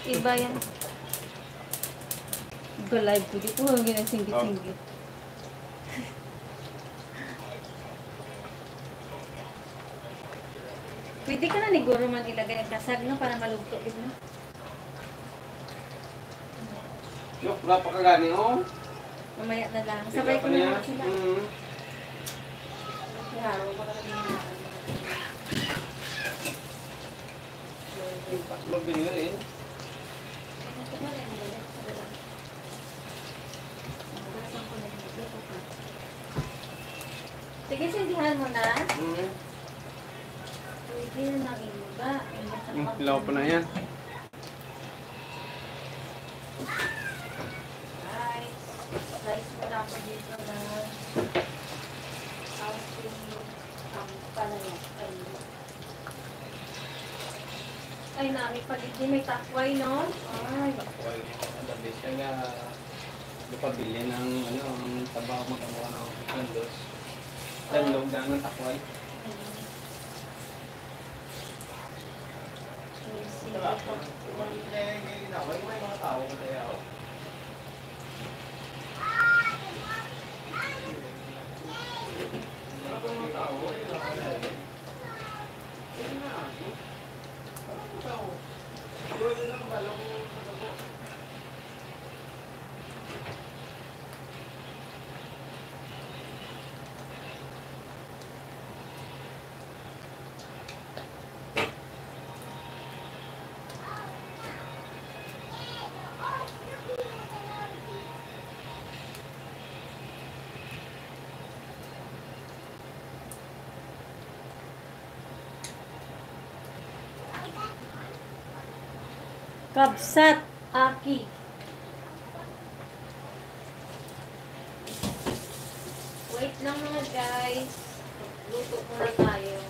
Iba yan. Live ko. Di po hanggang singgit-singgit. Pwede ka na ni Guro man ilagay ng kasag, no? Para malugto. No? Yok, wala pa kagani, oh. Mamaya na lang. Sabay ko na sila. Mabili rin. Sige, sindihan mo na. Pwede na ng iba. Ilaw pa na yan. Guys, wala ako dito na ay, nami pa dito. May takway, no? Ay, Takway. Sabi siya nga, pabili ng ang tabaw magkamuha ng kandos. Danlog na ng takway. May mga tao ko tayo. Kabsat Aki. Wait lang mga guys. Luto muna tayo.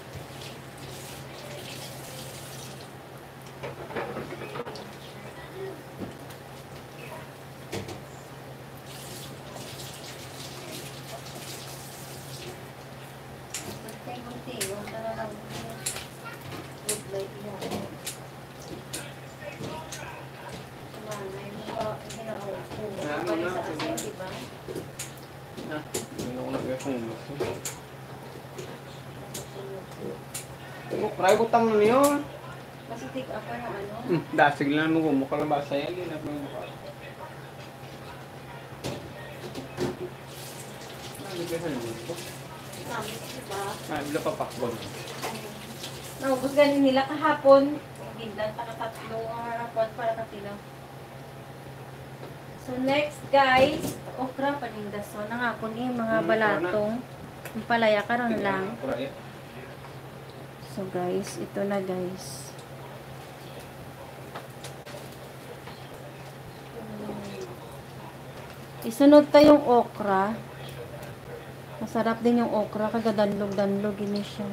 Kunti-kunti. Huwag na lang. Good light mo. Kaya utang na niyo. Kasi take up na ano. Dasig lang mo mukha lang ba saya din na mukha. Bila pa pakbon. Naubos ganin nila kahapon. Gindan pa tatlong harapan para katilaw. So next guys, okra paninda. So nangako ni mga balatong. Yung palaya karon lang. So guys, ito na guys. Isunod ta yung okra. Masarap din yung okra, kagadanlog-danlog ini siya.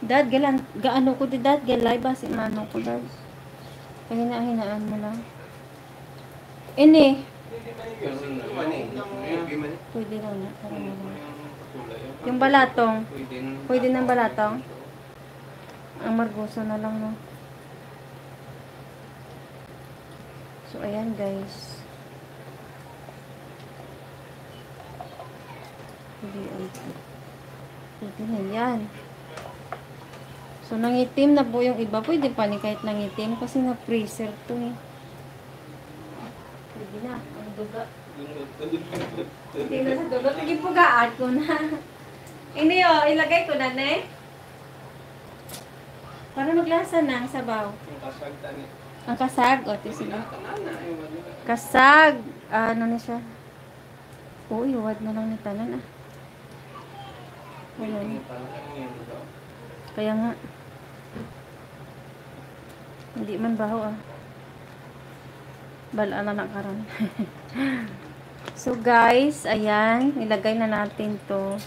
Dad, gaano ko di dad, galay ba si mano ko dad? Hina-hinaan mo lang. Ini. Pwede lang na. Yung balatong. Pwede ng balatong. Ang margoso na lang no. So ayan guys. Pwede na yan. So nangitim na po yung iba. Pwede pa ni kahit nangitim kasi na-freezer to eh. Pwede na. Ang duga. Hindi na sa duga. Sige po gaan ko na. Hindi o. Ilagay ko na ne. Para maglasa na ang sabaw. Ang kasag. O, sige. Kasag. Ano na siya? Uy, iwad na lang ni tanan ah. Ayan. Kaya nga. Hindi man baho ah. Bala na karon. So guys, ayan, ilagay na natin 'to.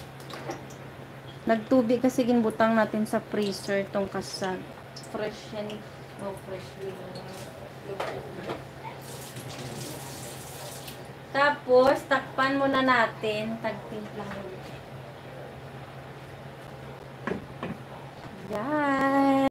Nagtubig kasi ginbutang natin sa freezer tong kasag. Fresh yan. Oh, fresh din. Tapos takpan muna natin, tagtimpla. Yan.